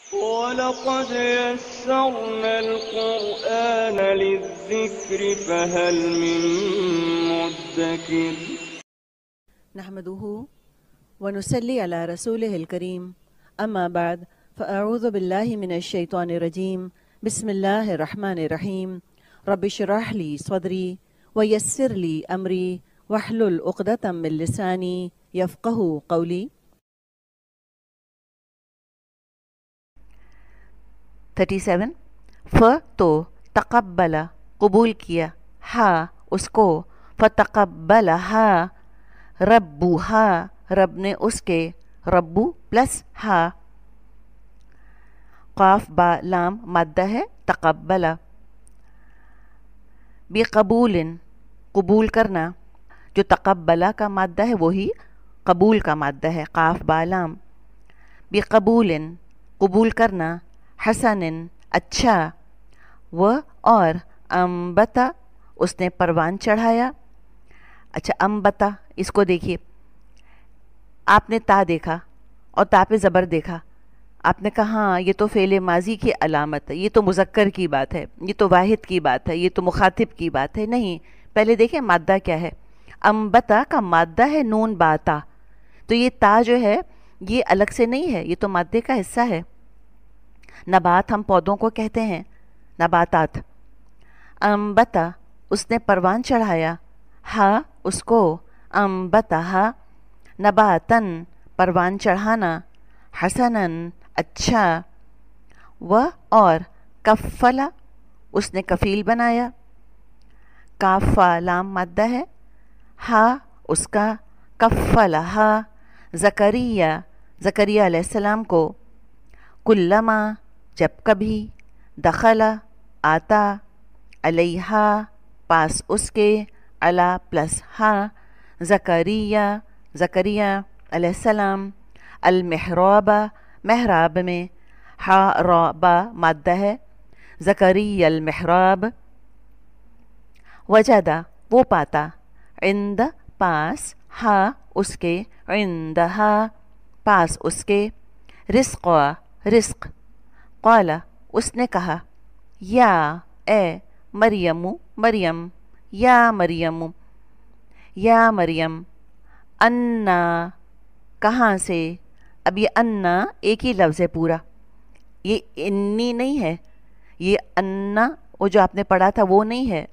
وَلَقَدْ يَسَّرْنَا الْقُرْآنَ لِلذِّكْرِ فَهَلْ مِن مُّدَّكِرٍ نحمده ونصلي على رسوله الكريم أما بعد فأعوذ بالله من الشيطان الرجيم بسم الله الرحمن الرحيم رب اشرح لي صدري ويسر لي أمري واحلل عقدة من لساني يفقهوا قولي 37 ف تو تقبل قبول کیا ہا اس کو فتقبلہا ربوہا رب نے اس کے ربو پلس ہا قاف با لام مادہ ہے تقبل بقبول قبول کرنا جو تقبلہ کا مادہ ہے وہی قبول کا مادہ ہے قاف با لام بقبول قبول کرنا حسن اچھا و اور امبتا اس نے پروان چڑھایا اچھا امبتا اس کو دیکھیے آپ نے تا دیکھا اور تا پہ زبر دیکھا آپ نے کہا ہاں یہ تو فعل ماضی کی علامت ہے یہ تو مذکر کی بات ہے یہ تو واحد کی بات ہے یہ تو مخاطب کی بات ہے نہیں پہلے دیکھیں مادہ کیا ہے امبتا کا مادہ ہے نون باتا تو یہ تا جو ہے یہ الگ سے نہیں ہے یہ تو مادے کا حصہ ہے نبات ہم پودوں کو کہتے ہیں نباتات امبتا اس نے پروان چڑھایا ہا اس کو امبتہا نباتن پروان چڑھانا حسنن اچھا و اور کفلا اس نے کفیل بنایا کافا لام مادہ ہے ہا اس کا کفلہا زکریہ زکریہ علیہ السلام کو کلما جب کبھی دخل آتا علیہا پاس اس کے علا پلس ہا زکریہ زکریہ علیہ السلام المحراب محراب میں ہا را با مادہ ہے زکریہ المحراب وجدہ وہ پاتا عند پاس ہا اس کے عندہا پاس اس کے رزق رزق قال اس نے کہا یا اے مریم مریم یا مریم یا مریم انا کہاں سے اب یہ انا ایک ہی لفظ ہے پورا یہ انی نہیں ہے یہ انا وہ جو آپ نے پڑھا تھا وہ نہیں ہے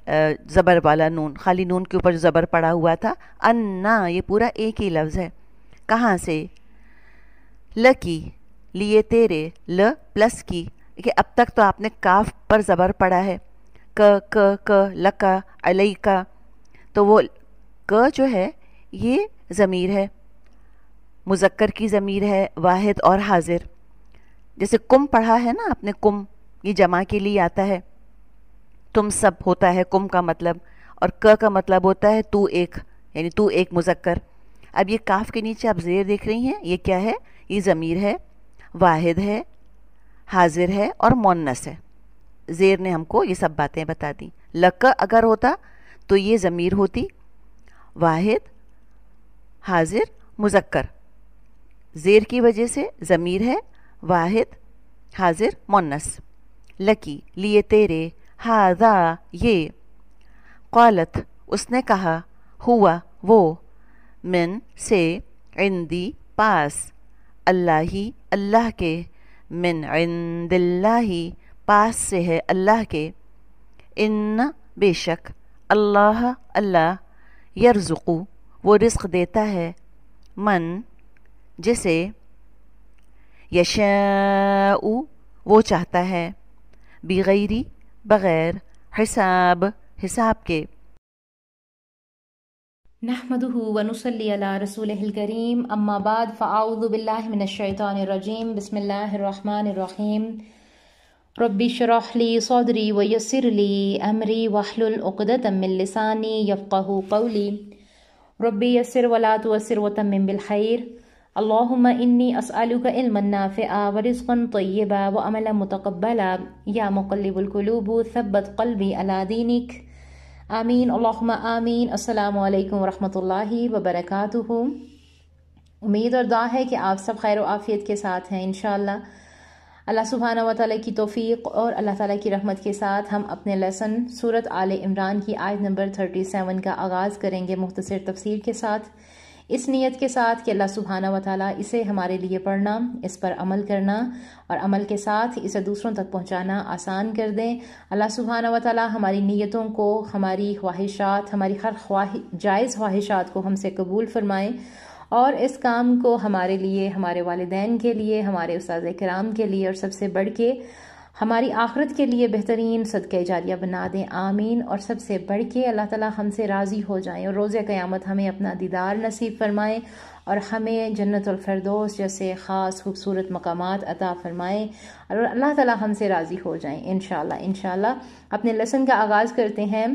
زبر والا نون خالی نون کے اوپر جو زبر پڑا ہوا تھا انا یہ پورا ایک ہی لفظ ہے کہاں سے لکی لیے تیرے ل پلس کی کہ اب تک تو آپ نے کاف پر زبر پڑھا ہے ک لکا علیکا تو وہ ک جو ہے یہ ضمیر ہے مذکر کی ضمیر ہے واحد اور حاضر جیسے کم پڑھا ہے نا آپ نے کم یہ جمع کے لیے آتا ہے تم سب ہوتا ہے کم کا مطلب اور ک کا مطلب ہوتا ہے تو ایک یعنی تو ایک مذکر اب یہ کاف کے نیچے آپ زیر دیکھ رہی ہیں یہ کیا ہے یہ ضمیر ہے واحد ہے حاضر ہے اور مونس ہے زیر نے ہم کو یہ سب باتیں بتا دیں لک اگر ہوتا تو یہ ضمیر ہوتی واحد حاضر مذکر زیر کی وجہ سے ضمیر ہے واحد حاضر مونس لکی لیے تیرے ہاذا یہ قالت اس نے کہا ہوا وہ من سے عندی پاس اللہ اللہ کے من عند اللہ پاس سے ہے اللہ کے ان بے شک اللہ اللہ یرزقو وہ رزق دیتا ہے من جسے یشاء وہ چاہتا ہے بغیری بغیر حساب حساب کے نحمده ونصلي على رسوله الكريم اما بعد فاعوذ بالله من الشيطان الرجيم بسم الله الرحمن الرحيم رب اشرح لي صدري ويسر لي امري واحلل عقدة من لساني يفقهوا قولي رب يسر ولا تعسر وتمم بالخير اللهم اني اسالك علما نافعا ورزقا طيبا وعملا متقبلا يا مقلب القلوب ثبت قلبي على دينك آمین اللہم آمین۔ السلام علیکم ورحمۃ اللہ وبرکاتہ۔ امید اور دعا ہے کہ آپ سب خیر و عافیت کے ساتھ ہیں انشاءاللہ۔ اللہ سبحانہ و تعالیٰ کی توفیق اور اللہ تعالیٰ کی رحمت کے ساتھ ہم اپنے لیسن سورۃ آل عمران کی آیت نمبر 37 کا آغاز کریں گے مختصر تفسیر کے ساتھ، اس نیت کے ساتھ کہ اللہ سبحانہ و تعالیٰ اسے ہمارے لیے پڑھنا، اس پر عمل کرنا اور عمل کے ساتھ اسے دوسروں تک پہنچانا آسان کر دیں۔ اللہ سبحانہ و تعالیٰ ہماری نیتوں کو، ہماری خواہشات، ہماری ہر جائز خواہشات کو ہم سے قبول فرمائیں اور اس کام کو ہمارے لیے، ہمارے والدین کے لیے، ہمارے اساتذہ کرام کے لیے اور سب سے بڑھ کے ہماری آخرت کے لیے بہترین صدقہ جاریہ بنا دیں، آمین۔ اور سب سے بڑھ کے اللہ تعالیٰ ہم سے راضی ہو جائیں اور روز قیامت ہمیں اپنا دیدار نصیب فرمائیں اور ہمیں جنت الفردوس جیسے خاص خوبصورت مقامات عطا فرمائیں اور اللہ تعالیٰ ہم سے راضی ہو جائیں انشاءاللہ۔ اپنے لیسن کا آغاز کرتے ہیں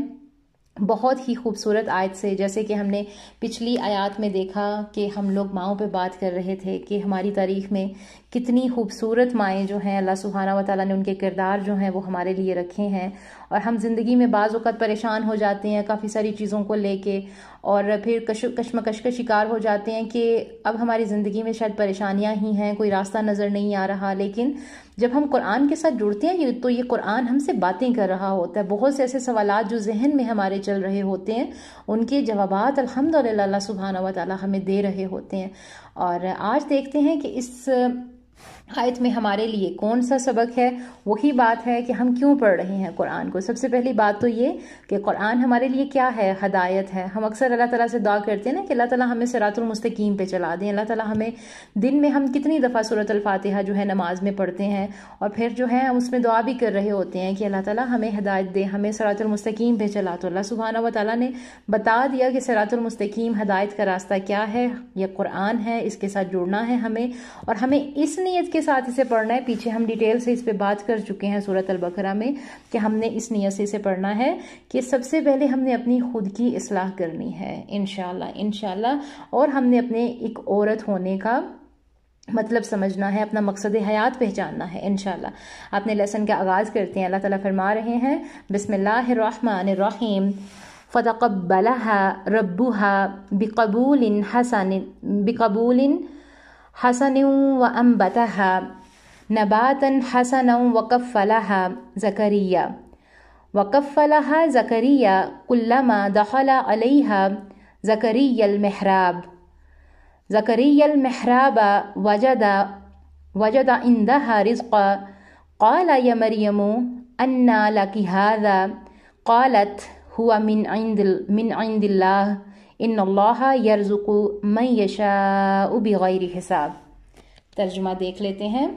بہت ہی خوبصورت آیت سے۔ جیسے کہ ہم نے پچھلی آیات میں دیکھا کہ ہم لوگ ماؤں پہ بات کر رہے تھے کہ ہماری تاریخ میں کتنی خوبصورت مائیں جو ہیں، اللہ سبحانہ و تعالیٰ نے ان کے کردار جو ہیں وہ ہمارے لیے رکھے ہیں، اور ہم زندگی میں بعض اوقات پریشان ہو جاتے ہیں کافی ساری چیزوں کو لے کے، اور پھر کشمکش کا شکار ہو جاتے ہیں کہ اب ہماری زندگی میں شاید پریشانیاں ہی ہیں، کوئی راستہ نظر نہیں آ رہا۔ لیکن جب ہم قرآن کے ساتھ جڑتے ہیں تو یہ قرآن ہم سے باتیں کر رہا ہوتا ہے، بہت سے ایسے سوالات جو ذہن میں ہمارے چل رہے ہوتے ہیں ان کے جوابات الحمدللہ اللہ سبحانہ و تعالیٰ ہمیں دے رہے ہوتے ہیں۔ اور آج دیکھتے ہیں کہ اس آیت میں ہمارے لیے کون سا سبق ہے۔ وہی بات ہے کہ ہم کیوں پڑھ رہے ہیں قرآن کو۔ سب سے پہلی بات تو یہ کہ قرآن ہمارے لیے کیا ہے، ہدایت ہے۔ ہم اکثر اللہ تعالیٰ سے دعا کرتے ہیں نا کہ اللہ تعالیٰ ہمیں صراط المستقیم پہ چلا دیں۔ اللہ تعالیٰ ہمیں دن میں ہم کتنی دفعہ سورۃ الفاتحہ جو ہے نماز میں پڑھتے ہیں، اور پھر جو ہے ہم اس میں دعا بھی کر رہے ہوتے ہیں کہ اللہ تعالیٰ ہمیں ہدایت دے، ہمیں صراط المستقیم پہ چلا۔ تو اللہ سبحانہ و تعالیٰ نے بتا دیا کہ صراط المستقیم ہدایت کا راستہ کیا ہے، یہ قرآن ہے، اس کے ساتھ جڑنا ہے ہمیں، اور ہمیں اس نیت کے ساتھ اسے پڑھنا ہے۔ پیچھے ہم ڈیٹیل سے اس پہ بات کر چکے ہیں سورۃ البقرہ میں کہ ہم نے اس نیت سے اسے پڑھنا ہے کہ سب سے پہلے ہم نے اپنی خود کی اصلاح کرنی ہے انشاءاللہ، اور ہم نے اپنے ایک عورت ہونے کا مطلب سمجھنا ہے، اپنا مقصد حیات پہچاننا ہے انشاءاللہ۔ اپنے لیسن کا آغاز کرتے ہیں۔ اللہ تعالیٰ فرما رہے ہیں بسم اللہ الرحمن الرحیم فَتَقَبَّلَهَا رَبُّهَا بِقَبُولٍ حَسَنٍ وَأَنبَتَهَا نباتا حسنا وكفلها زكريا كلما دخل عليها زكريا المحراب وجد عندها رزقا قال يا مريم أنى لك هذا قالت هو من عند الله إن الله يرزق من يشاء بغير حساب۔ ترجمہ دیکھ لیتے ہیں۔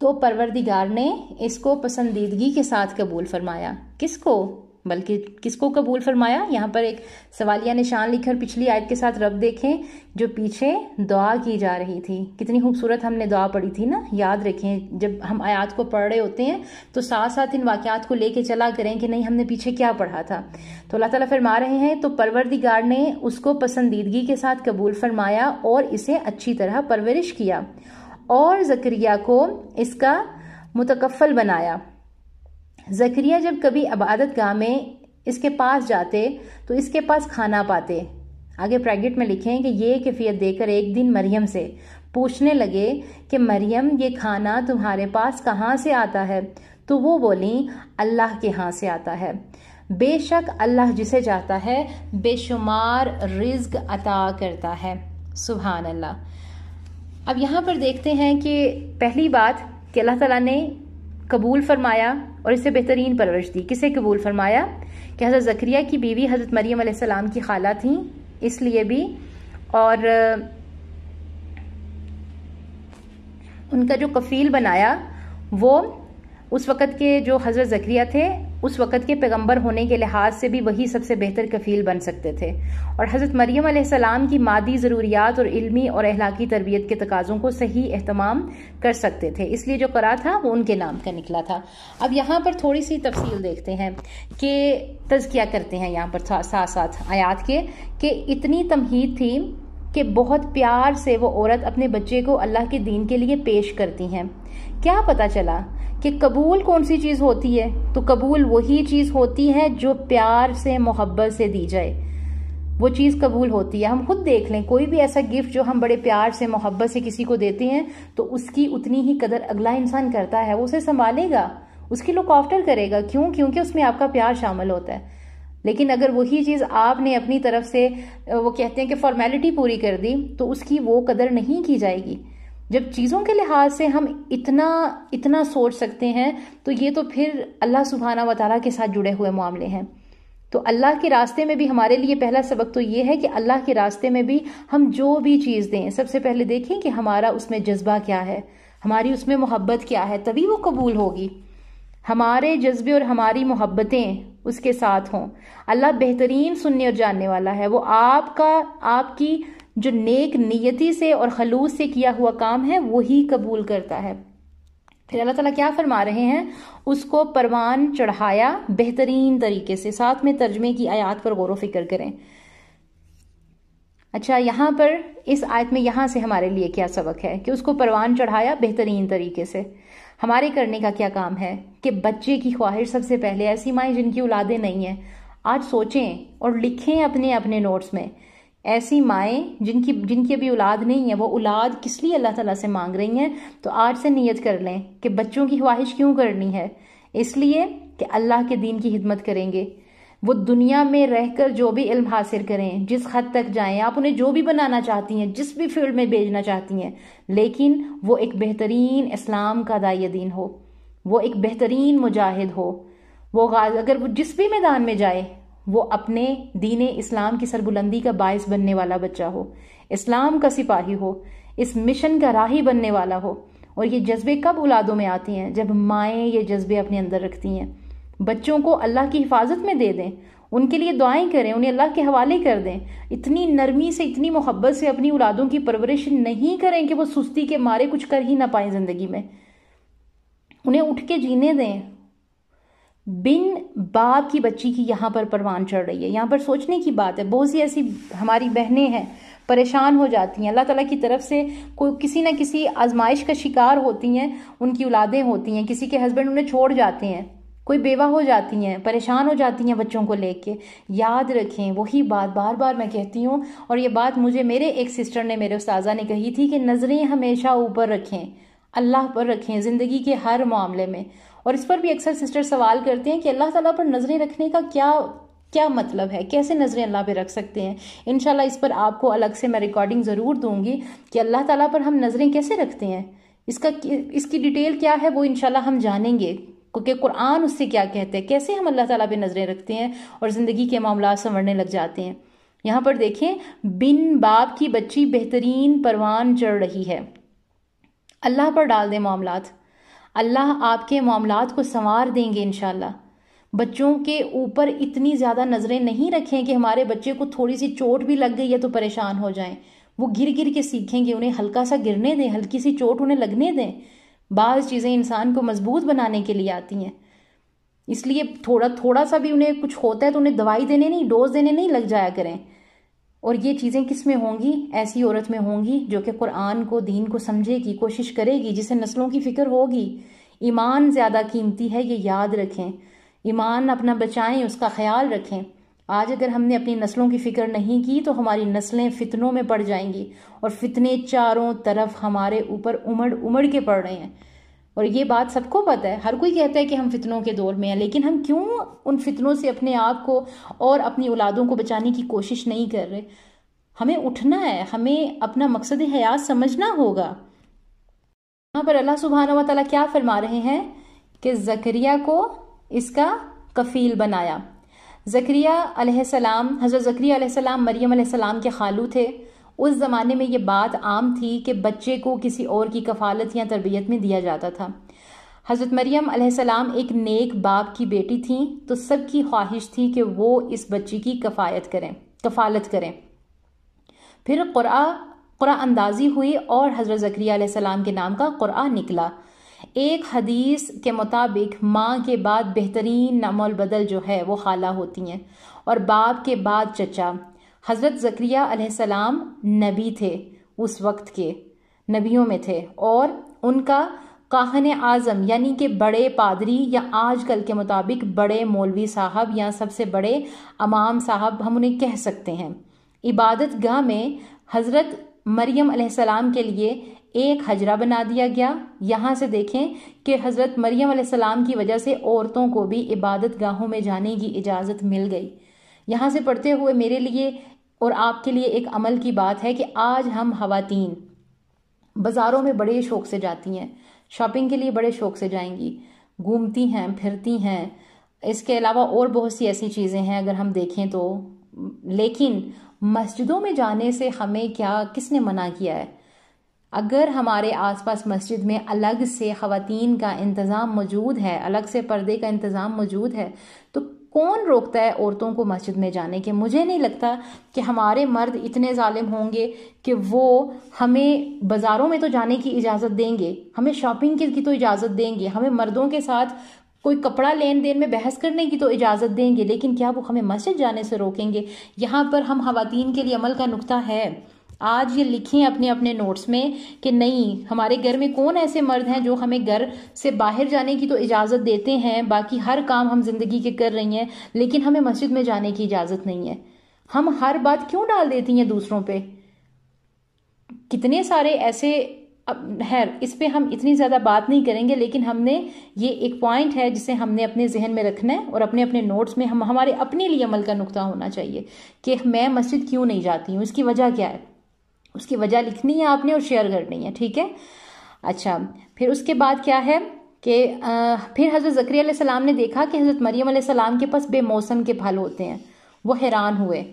تو پروردگار نے اس کو پسندیدگی کے ساتھ قبول فرمایا۔ کس کو؟ بلکہ کس کو قبول فرمایا؟ یہاں پر ایک سوالیہ نشان لکھا اور پچھلی آیت کے ساتھ رب دیکھیں جو پیچھے دعا کی جا رہی تھی۔ کتنی خوبصورت ہم نے دعا پڑھی تھی نا، یاد رکھیں جب ہم آیات کو پڑھ رہے ہوتے ہیں تو ساتھ ساتھ ان واقعات کو لے کے چلا کریں کہ نہیں ہم نے پیچھے کیا پڑھا تھا۔ تو اللہ تعالیٰ فرما رہے ہیں تو پروردگار نے اس کو پسندیدگی کے ساتھ قبول فرمایا اور اسے اچھی طرح پرورش کیا، اور زکریا کو اس کا متکفل بنایا۔ زکریا جب کبھی عبادت گاہ میں اس کے پاس جاتے تو اس کے پاس کھانا پاتے۔ آگے بریکٹ میں لکھیں کہ یہ کیفیت دے کر ایک دن مریم سے پوچھنے لگے کہ مریم یہ کھانا تمہارے پاس کہاں سے آتا ہے؟ تو وہ بولیں اللہ کے ہاں سے آتا ہے، بے شک اللہ جسے چاہتا ہے بے شمار رزق عطا کرتا ہے۔ سبحان اللہ۔ اب یہاں پر دیکھتے ہیں کہ پہلی بات کہ اللہ تعالیٰ نے قبول فرمایا اور اسے بہترین پرورش دی۔ کسے قبول فرمایا؟ کہ حضرت زکریا کی بیوی حضرت مریم علیہ السلام کی خالہ تھیں، اس لیے بھی، اور ان کا جو کفیل بنایا وہ اس وقت کے جو حضرت زکریا تھے اس وقت کے پیغمبر ہونے کے لحاظ سے بھی وہی سب سے بہتر کفیل بن سکتے تھے، اور حضرت مریم علیہ السلام کی مادی ضروریات اور علمی اور اخلاقی تربیت کے تقاضوں کو صحیح اہتمام کر سکتے تھے، اس لیے جو قرار تھا وہ ان کے نام کا نکلا تھا۔ اب یہاں پر تھوڑی سی تفصیل دیکھتے ہیں کہ تزکیہ کرتے ہیں یہاں پر ساتھ ساتھ آیات کے، کہ اتنی تمہید تھی کہ بہت پیار سے وہ عورت اپنے بچے کو اللہ کے دین کے لیے پیش کرتی ہیں۔ کیا پتہ چلا کہ قبول کون سی چیز ہوتی ہے؟ تو قبول وہی چیز ہوتی ہے جو پیار سے محبت سے دی جائے۔ وہ چیز قبول ہوتی ہے. ہم خود دیکھ لیں کوئی بھی ایسا گفٹ جو ہم بڑے پیار سے محبت سے کسی کو دیتے ہیں تو اس کی اتنی ہی قدر اگلا انسان کرتا ہے, وہ اسے سنبھالے گا, اس کی لک آفٹر کرے گا. کیوں؟ کیونکہ اس میں آپ کا پیار شامل ہوتا ہے. لیکن اگر وہی چیز آپ نے اپنی طرف سے وہ کہتے ہیں کہ فارمیلٹی پوری کر دی تو اس کی وہ قدر نہیں کی جائے گی. جب چیزوں کے لحاظ سے ہم اتنا سوچ سکتے ہیں تو یہ تو پھر اللہ سبحانہ و تعالیٰ کے ساتھ جڑے ہوئے معاملے ہیں. تو اللہ کے راستے میں بھی ہمارے لیے پہلا سبق تو یہ ہے کہ اللہ کے راستے میں بھی ہم جو بھی چیز دیں سب سے پہلے دیکھیں کہ ہمارا اس میں جذبہ کیا ہے, ہماری اس میں محبت کیا ہے, تبھی وہ قبول ہوگی. ہمارے جذبے اور ہماری محبتیں اس کے ساتھ ہوں. اللہ بہترین سننے اور جاننے والا ہے. وہ آپ کی جو نیک نیتی سے اور خلوص سے کیا ہوا کام ہے وہی قبول کرتا ہے. پھر اللہ تعالیٰ کیا فرما رہے ہیں, اس کو پروان چڑھایا بہترین طریقے سے. ساتھ میں ترجمے کی آیات پر غور و فکر کریں. اچھا, یہاں پر اس آیت میں یہاں سے ہمارے لیے کیا سبق ہے کہ اس کو پروان چڑھایا بہترین طریقے سے. ہمارے کرنے کا کیا کام ہے کہ بچے کی خواہش سب سے پہلے, ایسی مائیں جن کی اولادیں نہیں ہیں آج سوچیں اور لکھیں اپنے نوٹس میں, ایسی مائیں جن کی ابھی اولاد نہیں ہے وہ اولاد کس لیے اللہ تعالیٰ سے مانگ رہی ہیں. تو آج سے نیت کر لیں کہ بچوں کی خواہش کیوں کرنی ہے, اس لیے کہ اللہ کے دین کی خدمت کریں گے. وہ دنیا میں رہ کر جو بھی علم حاصل کریں, جس حد تک جائیں, آپ انہیں جو بھی بنانا چاہتی ہیں, جس بھی فیلڈ میں بھیجنا چاہتی ہیں, لیکن وہ ایک بہترین اسلام کا داعی دین ہو, وہ ایک بہترین مجاہد ہو. وہ اگر وہ جس بھی میدان میں جائے وہ اپنے دین اسلام کی سربلندی کا باعث بننے والا بچہ ہو, اسلام کا سپاہی ہو, اس مشن کا راہی بننے والا ہو. اور یہ جذبے کب اولادوں میں آتی ہیں؟ جب مائیں یہ جذبے اپنے اندر رکھتی ہیں. بچوں کو اللہ کی حفاظت میں دے دیں, ان کے لیے دعائیں کریں, انہیں اللہ کے حوالے کر دیں. اتنی نرمی سے اتنی محبت سے اپنی اولادوں کی پرورش نہیں کریں کہ وہ سستی کے مارے کچھ کر ہی نہ پائیں زندگی میں. انہیں اٹھ کے جینے دیں. بن باپ کی بچی کی یہاں پر پروان چڑھ رہی ہے. یہاں پر سوچنے کی بات ہے, بہت سی ایسی ہماری بہنیں ہیں پریشان ہو جاتی ہیں, اللہ تعالیٰ کی طرف سے کوئی کسی نہ کسی آزمائش کا شکار ہوتی ہیں, ان کی اولادیں ہوتی ہیں, کسی کے ہسبینڈ انہیں چھوڑ جاتے ہیں, کوئی بیوہ ہو جاتی ہیں, پریشان ہو جاتی ہیں بچوں کو لے کے. یاد رکھیں وہی بات بار بار میں کہتی ہوں, اور یہ بات مجھے میرے ایک سسٹر نے, میرے استاذہ نے کہی تھی کہ نظریں ہمیشہ اوپر رکھیں, اللہ پر رکھیں زندگی کے ہر معاملے میں. اور اس پر بھی اکثر سسٹر سوال کرتے ہیں کہ اللہ تعالیٰ پر نظریں رکھنے کا کیا مطلب ہے, کیسے نظریں اللہ پہ رکھ سکتے ہیں. انشاءاللہ اس پر آپ کو الگ سے میں ریکارڈنگ ضرور دوں گی کہ اللہ تعالیٰ پر ہم نظریں کیسے رکھتے ہیں, اس کی ڈیٹیل کیا ہے وہ انشاءاللہ ہم جانیں گے کہ قرآن اس سے کیا کہتے ہیں, کیسے ہم اللہ تعالیٰ پہ نظریں رکھتے ہیں اور زندگی کے معاملات سنورنے لگ جاتے ہیں. یہاں پر دیکھیں, بن باپ کی بچی بہترین پروان چڑھ رہی ہے. اللہ پر ڈال دیں معاملات, اللہ آپ کے معاملات کو سنوار دیں گے انشاءاللہ. بچوں کے اوپر اتنی زیادہ نظریں نہیں رکھیں کہ ہمارے بچے کو تھوڑی سی چوٹ بھی لگ گئی ہے تو پریشان ہو جائیں. وہ گر کے سیکھیں گے, انہیں ہلکا سا گرنے دیں, ہلکی سی چوٹ انہیں لگنے دیں. بعض چیزیں انسان کو مضبوط بنانے کے لیے آتی ہیں, اس لیے تھوڑا سا بھی انہیں کچھ ہوتا ہے تو انہیں دوائی دینے نہیں, ڈوز دینے نہیں لگ جایا کریں. اور یہ چیزیں کس میں ہوں گی؟ ایسی عورت میں ہوں گی جو کہ قرآن کو, دین کو سمجھے گی, کوشش کرے گی, جسے نسلوں کی فکر ہوگی. ایمان زیادہ قیمتی ہے, یہ یاد رکھیں. ایمان اپنا بچائیں, اس کا خیال رکھیں. آج اگر ہم نے اپنی نسلوں کی فکر نہیں کی تو ہماری نسلیں فتنوں میں پڑ جائیں گی, اور فتنے چاروں طرف ہمارے اوپر امڑ کے پڑ رہے ہیں. اور یہ بات سب کو پتہ ہے, ہر کوئی کہتا ہے کہ ہم فتنوں کے دور میں ہیں, لیکن ہم کیوں ان فتنوں سے اپنے آپ کو اور اپنی اولادوں کو بچانے کی کوشش نہیں کر رہے؟ ہمیں اٹھنا ہے, ہمیں اپنا مقصد حیات سمجھنا ہوگا. یہاں پر اللہ سبحانہ و تعالیٰ کیا فرما رہے ہیں کہ زکریا کو اس کا کفیل بنایا. زکریا علیہ السلام, حضرت زکریا علیہ السلام مریم علیہ السلام کے خالو تھے. اس زمانے میں یہ بات عام تھی کہ بچے کو کسی اور کی کفالت یا تربیت میں دیا جاتا تھا. حضرت مریم علیہ السلام ایک نیک باپ کی بیٹی تھیں, تو سب کی خواہش تھی کہ وہ اس بچی کی کفالت کریں. پھر قرآن اندازی ہوئی اور حضرت زکریا علیہ السلام کے نام کا قرآن نکلا. ایک حدیث کے مطابق ماں کے بعد بہترین نعم البدل جو ہے وہ خالہ ہوتی ہیں, اور باپ کے بعد چچا. حضرت زکریا علیہ السلام نبی تھے, اس وقت کے نبیوں میں تھے, اور ان کا کاہن اعظم یعنی کہ بڑے پادری, یا آج کل کے مطابق بڑے مولوی صاحب یا سب سے بڑے امام صاحب ہم انہیں کہہ سکتے ہیں. عبادت گاہ میں حضرت مریم علیہ السلام کے لیے ایک حجرہ بنا دیا گیا۔ یہاں سے دیکھیں کہ حضرت مریم علیہ السلام کی وجہ سے عورتوں کو بھی عبادت گاہوں میں جانے کی اجازت مل گئی۔ یہاں سے پڑھتے ہوئے میرے لیے اور آپ کے لیے ایک عمل کی بات ہے کہ آج ہم خواتین بازاروں میں بڑے شوق سے جاتی ہیں، شاپنگ کے لیے بڑے شوق سے جائیں گی، گھومتی ہیں، پھرتی ہیں، اس کے علاوہ اور بہت سی ایسی چیزیں ہیں اگر ہم دیکھیں تو، لیکن مسجدوں میں جانے سے ہمیں کس نے منع کیا ہے؟ اگر ہمارے آس پاس مسجد میں الگ سے خواتین کا انتظام موجود ہے، الگ سے پردے کا انتظام موجود ہے، تو کون روکتا ہے عورتوں کو مسجد میں جانے کے؟ مجھے نہیں لگتا کہ ہمارے مرد اتنے ظالم ہوں گے کہ وہ ہمیں بازاروں میں تو جانے کی اجازت دیں گے، ہمیں شاپنگ کی تو اجازت دیں گے، ہمیں مردوں کے ساتھ کوئی کپڑا لین دین میں بحث کرنے کی تو اجازت دیں گے، لیکن کیا وہ ہمیں مسجد جانے سے روکیں گے؟ یہاں پر ہم خواتین کے لیے عمل کا نقطہ ہے، آج یہ لکھیں اپنے اپنے نوٹس میں کہ نہیں، ہمارے گھر میں کون ایسے مرد ہیں جو ہمیں گھر سے باہر جانے کی تو اجازت دیتے ہیں، باقی ہر کام ہم زندگی کے کر رہی ہیں، لیکن ہمیں مسجد میں جانے کی اجازت نہیں ہے۔ ہم ہر بات کیوں ڈال دیتی ہیں دوسروں پہ؟ کتنے سارے ایسے، خیر اس پہ ہم اتنی زیادہ بات نہیں کریں گے، لیکن ہم نے یہ ایک پوائنٹ ہے جسے ہم نے اپنے ذہن میں رکھنا ہے اور اپنے اپنے نوٹس میں ہمارے اپنے لیے عمل کا نقطہ ہونا چاہیے کہ میں مسجد کیوں نہیں جاتی ہوں، اس کی وجہ کیا ہے، اس کی وجہ لکھنی ہے آپ نے اور شیئر کرنی ہے، ٹھیک ہے؟ اچھا، پھر اس کے بعد کیا ہے کہ پھر حضرت زکریا علیہ السلام نے دیکھا کہ حضرت مریم علیہ السلام کے پاس بے موسم کے پھل ہوتے ہیں، وہ حیران ہوئے۔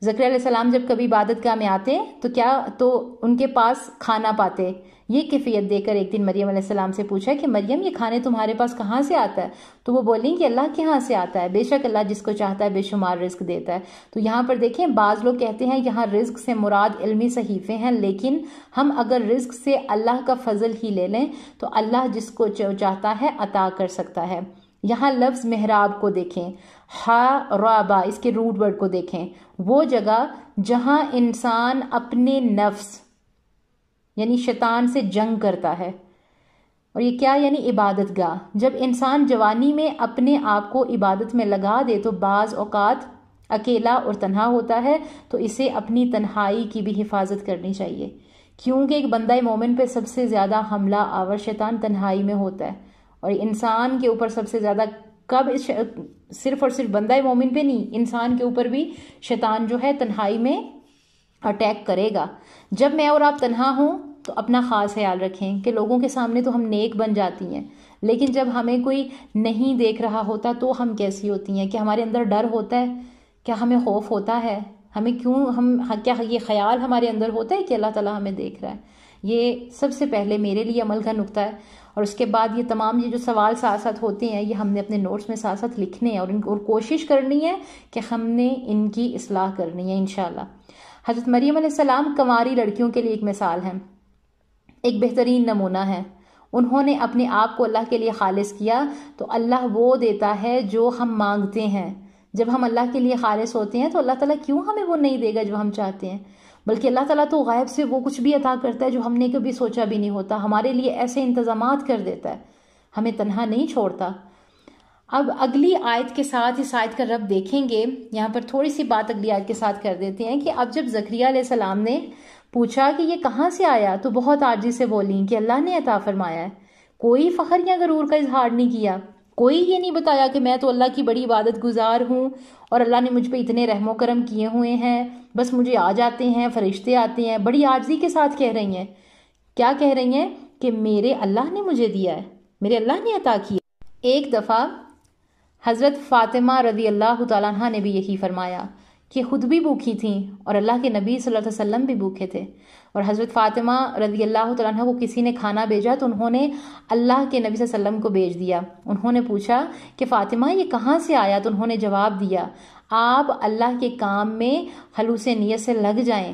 زکریا علیہ السلام جب کبھی عبادت گاہ میں آتے تو ان کے پاس کھانا پاتے۔ یہ کیفیت دے کر ایک دن مریم علیہ السلام سے پوچھا کہ مریم یہ کھانے تمہارے پاس کہاں سے آتا ہے؟ تو وہ بولیں کہ اللہ کے ہاں سے آتا ہے، بے شک اللہ جس کو چاہتا ہے بے شمار رزق دیتا ہے۔ تو یہاں پر دیکھیں بعض لوگ کہتے ہیں یہاں رزق سے مراد علمی صحیفے ہیں، لیکن ہم اگر رزق سے اللہ کا فضل ہی لے لیں تو اللہ جس کو چاہتا ہے عطا کر سکتا ہے۔ یہاں لفظ محراب کو دیکھیں، حاربا، اس کے روٹ ورڈ کو دیکھیں، وہ جگہ جہاں انسان اپنے نفس یعنی شیطان سے جنگ کرتا ہے، اور یہ کیا یعنی عبادت گاہ۔ جب انسان جوانی میں اپنے آپ کو عبادت میں لگا دے تو بعض اوقات اکیلا اور تنہا ہوتا ہے، تو اسے اپنی تنہائی کی بھی حفاظت کرنی چاہیے، کیونکہ ایک بندہ مومن پہ سب سے زیادہ حملہ آور شیطان تنہائی میں ہوتا ہے، اور انسان کے اوپر سب سے زیادہ کب صرف اور صرف بندہ مومن پہ نہیں، انسان کے اوپر بھی شیطان جو ہے تنہائی میں اٹیک کرے گا۔ جب میں اور آپ تنہا ہوں تو اپنا خاص خیال رکھیں کہ لوگوں کے سامنے تو ہم نیک بن جاتی ہیں، لیکن جب ہمیں کوئی نہیں دیکھ رہا ہوتا تو ہم کیسی ہوتی ہیں؟ کیا ہمارے اندر ڈر ہوتا ہے؟ کیا ہمیں خوف ہوتا ہے؟ ہمیں کیا یہ خیال ہمارے اندر ہوتا ہے کہ اللہ تعالیٰ ہمیں دیکھ رہا ہے؟ یہ سب سے پہلے میرے لیے عمل کا نقطہ ہے، اور اس کے بعد یہ تمام جو سوال ساتھ ساتھ ہوتے ہیں یہ ہم نے اپنے نوٹس میں ساتھ ساتھ لکھنے ہیں اور کوشش کرنی ہے کہ ہم نے ان کی اصلاح کرنی ہے انشاءاللہ۔ حضرت مریم علیہ السلام کنواری لڑکیوں کے لیے ایک مثال ہیں، ایک بہترین نمونہ ہے۔ انہوں نے اپنے آپ کو اللہ کے لیے خالص کیا تو اللہ وہ دیتا ہے جو ہم مانگتے ہیں۔ جب ہم اللہ کے لیے خالص ہوتے ہیں تو اللہ تعالیٰ کیوں ہمیں وہ نہیں دے گا جو ہم چاہتے ہیں، بلکہ اللہ تعالیٰ تو غائب سے وہ کچھ بھی عطا کرتا ہے جو ہم نے کبھی سوچا بھی نہیں ہوتا، ہمارے لیے ایسے انتظامات کر دیتا ہے، ہمیں تنہا نہیں چھوڑتا۔ اب اگلی آیت کے ساتھ اس آیت کا رب دیکھیں گے، یہاں پر تھوڑی سی بات اگلی آیت کے ساتھ کر دیتے ہیں کہ اب جب زکریا علیہ السلام نے پوچھا کہ یہ کہاں سے آیا تو بہت عاجزی سے بولیں کہ اللہ نے عطا فرمایا ہے، کوئی فخر یا غرور کا اظہار نہیں کیا، کوئی یہ نہیں بتایا کہ میں تو اللہ کی بڑی عبادت گزار ہوں اور اللہ نے مجھ پہ اتنے رحم و کرم کیے ہوئے ہیں، بس مجھے آ جاتے ہیں، فرشتے آتے ہیں۔ بڑی عاجزی کے ساتھ کہہ رہی ہیں، کیا کہہ رہی ہیں کہ میرے اللہ نے مجھے دیا ہے، میرے اللہ نے عطا کیا۔ ایک دفعہ حضرت فاطمہ رضی اللہ تعالیٰ عنہ نے بھی یہی فرمایا کہ خود بھی بھوکی تھیں اور اللہ کے نبی صلی اللہ علیہ وسلم بھی بھوکے تھے، اور حضرت فاطمہ رضی اللہ تعالیٰ عنہ کو کسی نے کھانا بھیجا تو انہوں نے اللہ کے نبی صلی اللہ علیہ وسلم کو بھیج دیا۔ انہوں نے پوچھا کہ فاطمہ یہ کہاں سے آیا؟ تو انہوں نے جواب دیا آپ اللہ کے کام میں خلوص نیت سے لگ جائیں،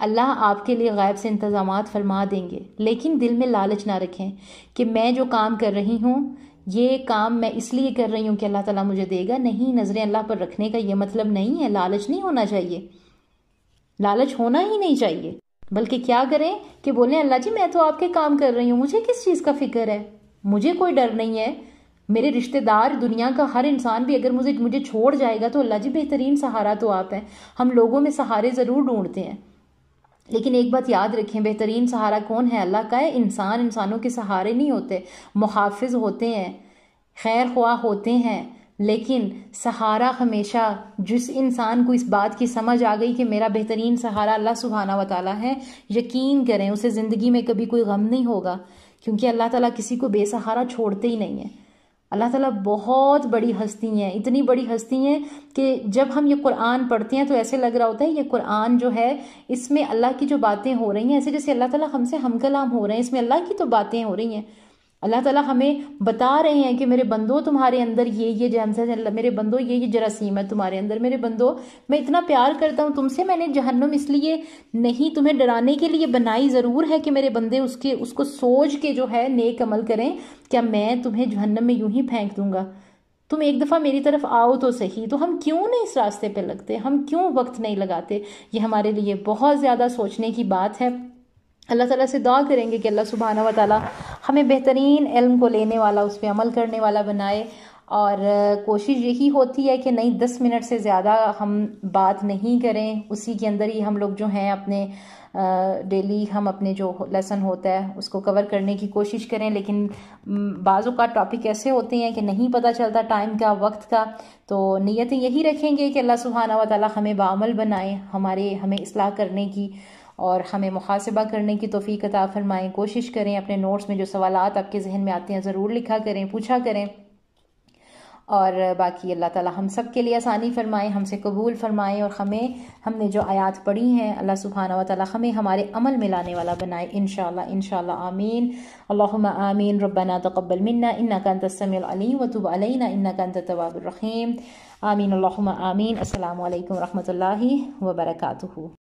اللہ آپ کے لیے غیب سے انتظامات فرما دیں گے، لیکن دل میں لالچ نہ رکھیں کہ میں جو کام کر رہی ہوں یہ کام میں اس لیے کر رہی ہوں کہ اللہ تعالیٰ مجھے دے گا، نہیں، نظریں اللہ پر رکھنے کا یہ مطلب نہیں ہے، لالچ نہیں ہونا چاہیے، لالچ ہونا ہی نہیں چاہیے، بلکہ کیا کریں کہ بولیں اللہ جی میں تو آپ کے کام کر رہی ہوں، مجھے کس چیز کا فکر ہے، مجھے کوئی ڈر نہیں ہے، میرے رشتہ دار دنیا کا ہر انسان بھی اگر مجھے چھوڑ جائے گا تو اللہ جی بہترین سہارا تو آپ ہیں. ہم لوگوں میں سہارے ضرور ڈھونڈتے ہیں، لیکن ایک بات یاد رکھیں، بہترین سہارا کون ہے؟ اللہ کا ہے. انسانوں کے سہارے نہیں ہوتے، محافظ ہوتے ہیں، خیر خواہ ہوتے ہیں، لیکن سہارا ہمیشہ جس انسان کو اس بات کی سمجھ آ گئی کہ میرا بہترین سہارا اللہ سبحانہ و تعالیٰ ہے، یقین کریں اسے زندگی میں کبھی کوئی غم نہیں ہوگا، کیونکہ اللہ تعالیٰ کسی کو بے سہارا چھوڑتے ہی نہیں ہیں. اللہ تعالیٰ بہت بڑی ہستی ہیں، اتنی بڑی ہستی ہیں کہ جب ہم یہ قرآن پڑھتے ہیں تو ایسے لگ رہا ہوتا ہے یہ قرآن جو ہے اس میں اللہ کی جو باتیں ہو رہی ہیں، ایسے جیسے اللہ تعالیٰ ہم سے ہم کلام ہو رہے ہیں، اس میں اللہ کی تو باتیں ہو رہی ہیں. اللہ تعالیٰ ہمیں بتا رہے ہیں کہ میرے بندو تمہارے اندر یہ جرم ہے، میرے بندو یہ جراثیم ہے تمہارے اندر، میرے بندو میں اتنا پیار کرتا ہوں تم سے، میں نے جہنم اس لیے نہیں تمہیں ڈرانے کے لیے بنائی ضرور ہے کہ میرے بندے اس کو سوچ کے جو ہے نیک عمل کریں، کیا میں تمہیں جہنم میں یوں ہی پھینک دوں گا؟ تم ایک دفعہ میری طرف آؤ تو صحیح. تو ہم کیوں نہیں اس راستے پہ لگتے؟ ہم کیوں وقت نہیں لگاتے؟ یہ ہمارے لیے بہت زیادہ سوچنے کی بات ہے. اللہ تعالیٰ سے دعا کریں گے کہ اللہ سبحانہ و تعالیٰ ہمیں بہترین علم کو لینے والا، اس پہ عمل کرنے والا بنائے. اور کوشش یہی ہوتی ہے کہ نہیں 10 منٹ سے زیادہ ہم بات نہیں کریں، اسی کے اندر ہی ہم لوگ جو ہیں اپنے ڈیلی ہم اپنے جو لیسن ہوتا ہے اس کو کور کرنے کی کوشش کریں. لیکن بعض اوقات ٹاپک ایسے ہوتے ہیں کہ نہیں پتہ چلتا ٹائم کا، وقت کا. تو نیتیں یہی رکھیں گے کہ اللہ سبحانہ و تعالیٰ ہمیں بعمل بنائے، ہمیں اصلاح کرنے کی اور ہمیں محاسبہ کرنے کی توفیق عطا فرمائیں. کوشش کریں اپنے نوٹس میں جو سوالات آپ کے ذہن میں آتے ہیں ضرور لکھا کریں، پوچھا کریں. اور باقی اللہ تعالیٰ ہم سب کے لیے آسانی فرمائیں، ہم سے قبول فرمائیں، اور ہم نے جو آیات پڑھی ہیں اللہ سبحانہ و تعالیٰ ہمیں ہمارے عمل میں لانے والا بنائے انشاءاللہ آمین. اللہم آمین. ربنا تقبل منا انک انت السمیع العلیم وتب علینا انک انت التواب الرحیم. آمین اللہم آمین. السلام علیکم ورحمۃ اللہ وبرکاتہ.